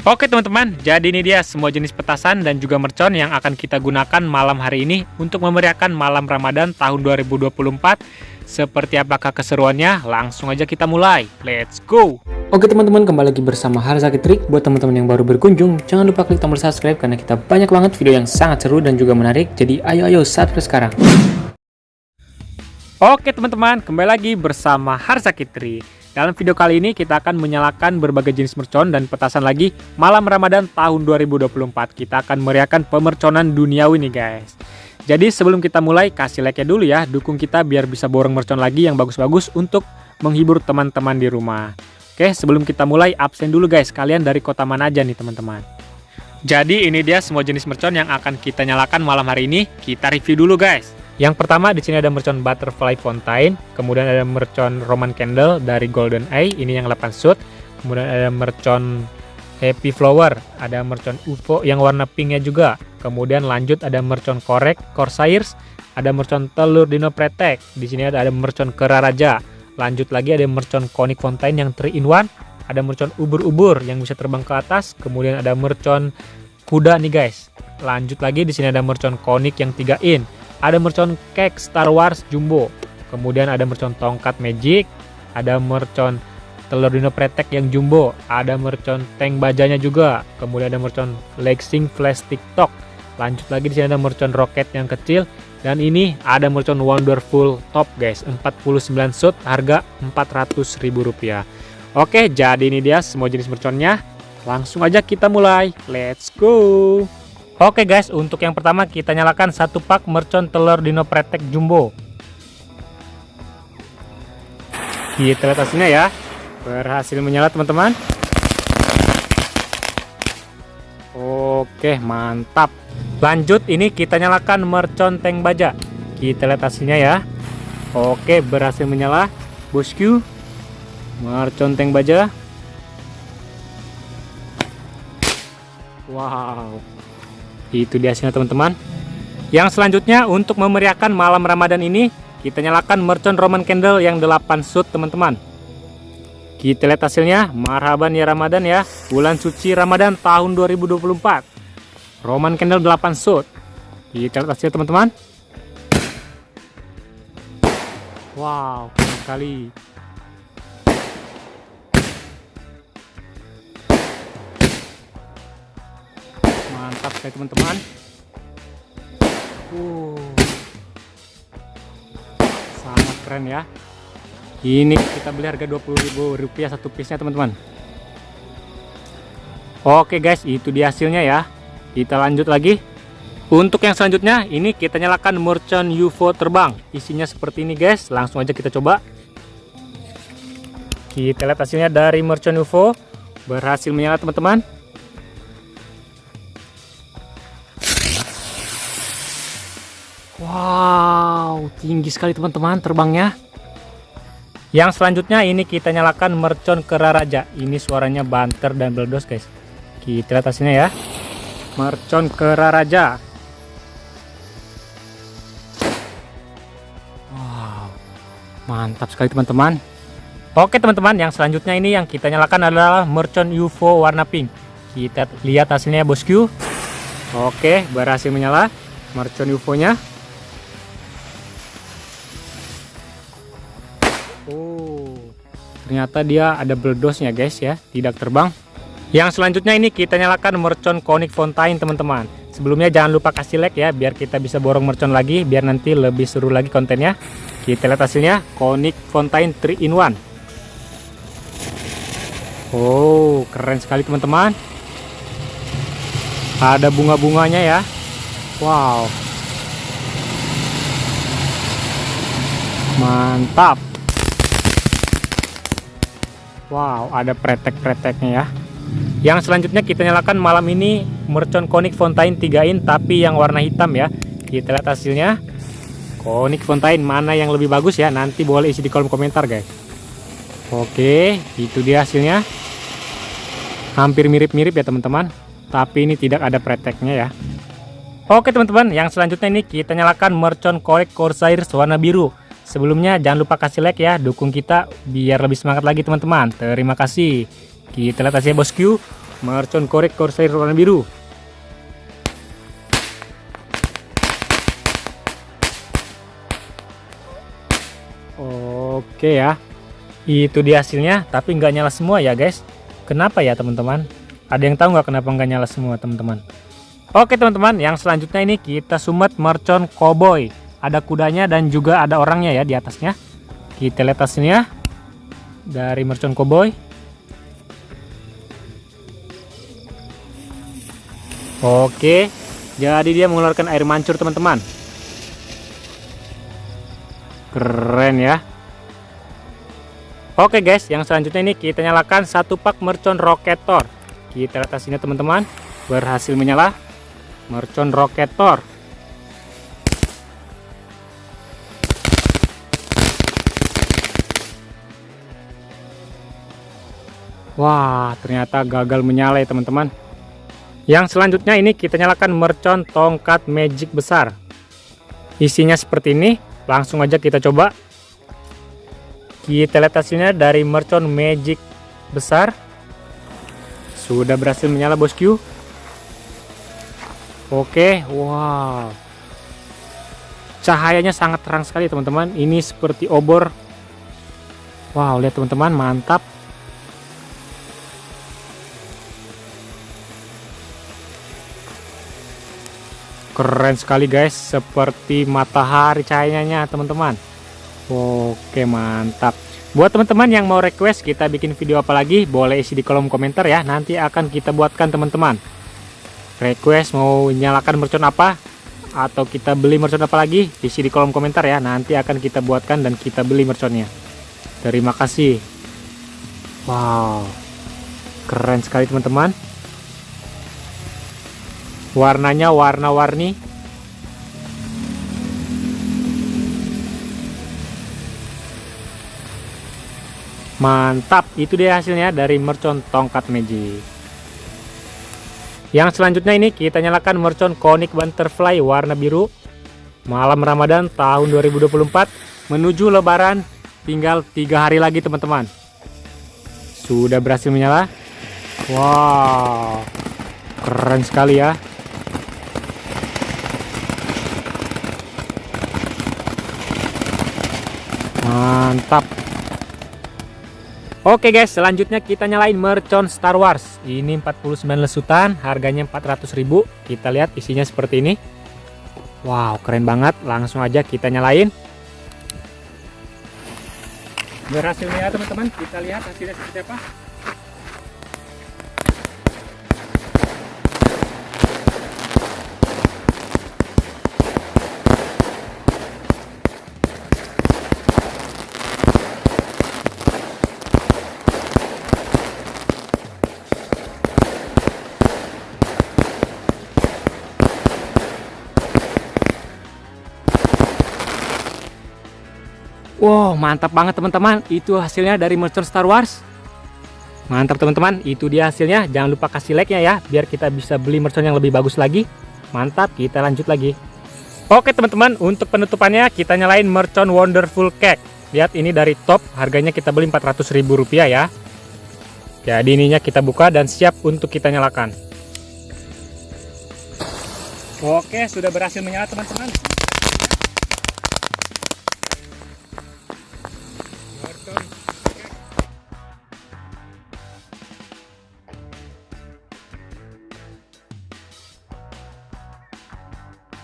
Oke teman-teman, jadi ini dia semua jenis petasan dan juga mercon yang akan kita gunakan malam hari ini untuk memeriahkan malam Ramadan tahun 2024. Seperti apakah keseruannya? Langsung aja kita mulai. Let's go! Oke teman-teman, kembali lagi bersama Harzaki Trik. Buat teman-teman yang baru berkunjung, jangan lupa klik tombol subscribe karena kita banyak banget video yang sangat seru dan juga menarik. Jadi ayo subscribe sekarang. Oke teman-teman, kembali lagi bersama Harzaki Trik. Dalam video kali ini kita akan menyalakan berbagai jenis mercon dan petasan lagi malam Ramadan tahun 2024. Kita akan meriahkan pemerconan duniawi nih guys. Jadi sebelum kita mulai, kasih like-nya dulu ya, dukung kita biar bisa borong mercon lagi yang bagus-bagus untuk menghibur teman-teman di rumah. Oke, sebelum kita mulai, absen dulu guys, kalian dari kota mana aja nih teman-teman. Jadi ini dia semua jenis mercon yang akan kita nyalakan malam hari ini, kita review dulu guys. Yang pertama di sini ada mercon Butterfly Fountain, kemudian ada mercon Roman Candle dari Golden Eye, ini yang 8 shoot, kemudian ada mercon Happy Flower, ada mercon UFO yang warna pinknya juga, kemudian lanjut ada mercon Korek, Corsairs, ada mercon Telur Dino Pretek, di sini ada mercon Kera Raja, lanjut lagi ada mercon Conic Fountain yang 3-in-1, ada mercon Ubur-ubur yang bisa terbang ke atas, kemudian ada mercon Kuda nih guys, lanjut lagi di sini ada mercon Conic yang 3-in. Ada mercon Cake Star Wars Jumbo, kemudian ada mercon Tongkat Magic, ada mercon Telur Dino Pretek yang Jumbo, ada mercon Tank Bajanya juga, kemudian ada mercon Lexing Flash TikTok, lanjut lagi di sini ada mercon Rocket yang kecil, dan ini ada mercon Wonderful Top guys, 49 shoot, harga Rp400.000. Oke, jadi ini dia semua jenis merconnya, langsung aja kita mulai, let's go! Oke guys, untuk yang pertama kita nyalakan satu pak mercon Telur Dino Pretek Jumbo. Kita lihat hasilnya ya. Berhasil menyala teman-teman. Oke, mantap. Lanjut ini kita nyalakan mercon Tank Baja. Kita lihat hasilnya ya. Oke, berhasil menyala. Bosku. Mercon Tank Baja. Wow. Itu dia hasilnya teman-teman. Yang selanjutnya untuk memeriahkan malam Ramadan ini, kita nyalakan mercon Roman Candle yang 8 shoot teman-teman. Kita lihat hasilnya. Marhaban ya Ramadan ya, bulan suci Ramadan tahun 2024. Roman Candle 8 shoot. Kita lihat hasilnya teman-teman. Wow, keren sekali. Mantap sekali teman-teman. Sangat keren ya. Ini kita beli harga Rp20.000 satu piece-nya teman-teman. Oke guys, itu dia hasilnya ya. Kita lanjut lagi. Untuk yang selanjutnya, ini kita nyalakan mercon UFO terbang. Isinya seperti ini guys. Langsung aja kita coba. Kita lihat hasilnya dari mercon UFO. Berhasil menyala teman-teman. Wow, tinggi sekali teman-teman terbangnya. Yang selanjutnya ini kita nyalakan mercon Kera Raja. Ini suaranya banter dan meledos guys. Kita lihat hasilnya ya. Mercon Kera Raja. Wow, mantap sekali teman-teman. Oke teman-teman, yang selanjutnya ini yang kita nyalakan adalah mercon UFO warna pink. Kita lihat hasilnya bosku. Oke, berhasil menyala mercon UFO-nya. Ternyata dia ada beledosnya guys ya, tidak terbang. Yang selanjutnya ini kita nyalakan mercon Conic Fountain teman-teman. Sebelumnya jangan lupa kasih like ya, biar kita bisa borong mercon lagi, biar nanti lebih seru lagi kontennya. Kita lihat hasilnya, Conic Fountain 3-in-1. Oh, keren sekali teman-teman. Ada bunga-bunganya ya. Wow, mantap. Wow, ada pretek-preteknya ya. Yang selanjutnya kita nyalakan malam ini mercon Conic Fountain 3-in tapi yang warna hitam ya. Kita lihat hasilnya. Conic Fountain mana yang lebih bagus ya? Nanti boleh isi di kolom komentar guys. Oke, itu dia hasilnya. Hampir mirip-mirip ya teman-teman. Tapi ini tidak ada preteknya ya. Oke teman-teman, yang selanjutnya ini kita nyalakan mercon Korek Corsairs warna biru. Sebelumnya jangan lupa kasih like ya, dukung kita biar lebih semangat lagi teman-teman. Terima kasih. Kita lihat hasilnya bosku. mercon korek Corsair warna biru. Oke ya, itu dia hasilnya, tapi nggak nyala semua ya guys. Kenapa ya teman-teman? Ada yang tahu nggak kenapa nggak nyala semua teman-teman? Oke teman-teman, yang selanjutnya ini kita sumet mercon cowboy. Ada kudanya dan juga ada orangnya ya di atasnya. Kita lihat hasilnya dari mercon cowboy. Oke, jadi dia mengeluarkan air mancur teman-teman. Keren ya. Oke guys, yang selanjutnya ini kita nyalakan satu pak mercon Rocketor. Kita lihat hasilnya teman-teman, berhasil menyala mercon Rocketor. Wah, ternyata gagal menyala ya teman-teman. Yang selanjutnya ini kita nyalakan mercon tongkat magic besar. Isinya seperti ini, langsung aja kita coba. Kita lihat hasilnya dari mercon magic besar. Sudah berhasil menyala bosku. Oke, wow. Cahayanya sangat terang sekali teman-teman. Ini seperti obor. Wow, lihat teman-teman, mantap. Keren sekali guys, seperti matahari cahayanya teman-teman. Oke, mantap. Buat teman-teman yang mau request kita bikin video apa lagi, boleh isi di kolom komentar ya. Nanti akan kita buatkan teman-teman. Request mau nyalakan mercon apa, atau kita beli mercon apa lagi, isi di kolom komentar ya. Nanti akan kita buatkan dan kita beli merconnya. Terima kasih. Wow, keren sekali teman-teman. Warnanya warna-warni. Mantap, itu dia hasilnya dari mercon tongkat magic. Yang selanjutnya ini kita nyalakan mercon konik butterfly warna biru. Malam Ramadan tahun 2024 menuju Lebaran, tinggal 3 hari lagi teman-teman. Sudah berhasil menyala. Wow, keren sekali ya. Mantap. Oke guys, selanjutnya kita nyalain mercon Star Wars. Ini 49 lesutan, harganya 400.000. Kita lihat isinya seperti ini. Wow, keren banget. Langsung aja kita nyalain. Berhasilnya teman-teman, kita lihat hasilnya seperti apa. Wow, mantap banget teman-teman. Itu hasilnya dari mercon Star Wars. Mantap teman-teman, itu dia hasilnya. Jangan lupa kasih like-nya ya, biar kita bisa beli mercon yang lebih bagus lagi. Mantap, kita lanjut lagi. Oke teman-teman, untuk penutupannya kita nyalain mercon Wonderful Cake. Lihat, ini dari top, harganya kita beli Rp400.000 ya. Jadi ininya kita buka dan siap untuk kita nyalakan. Oke, sudah berhasil menyala teman-teman.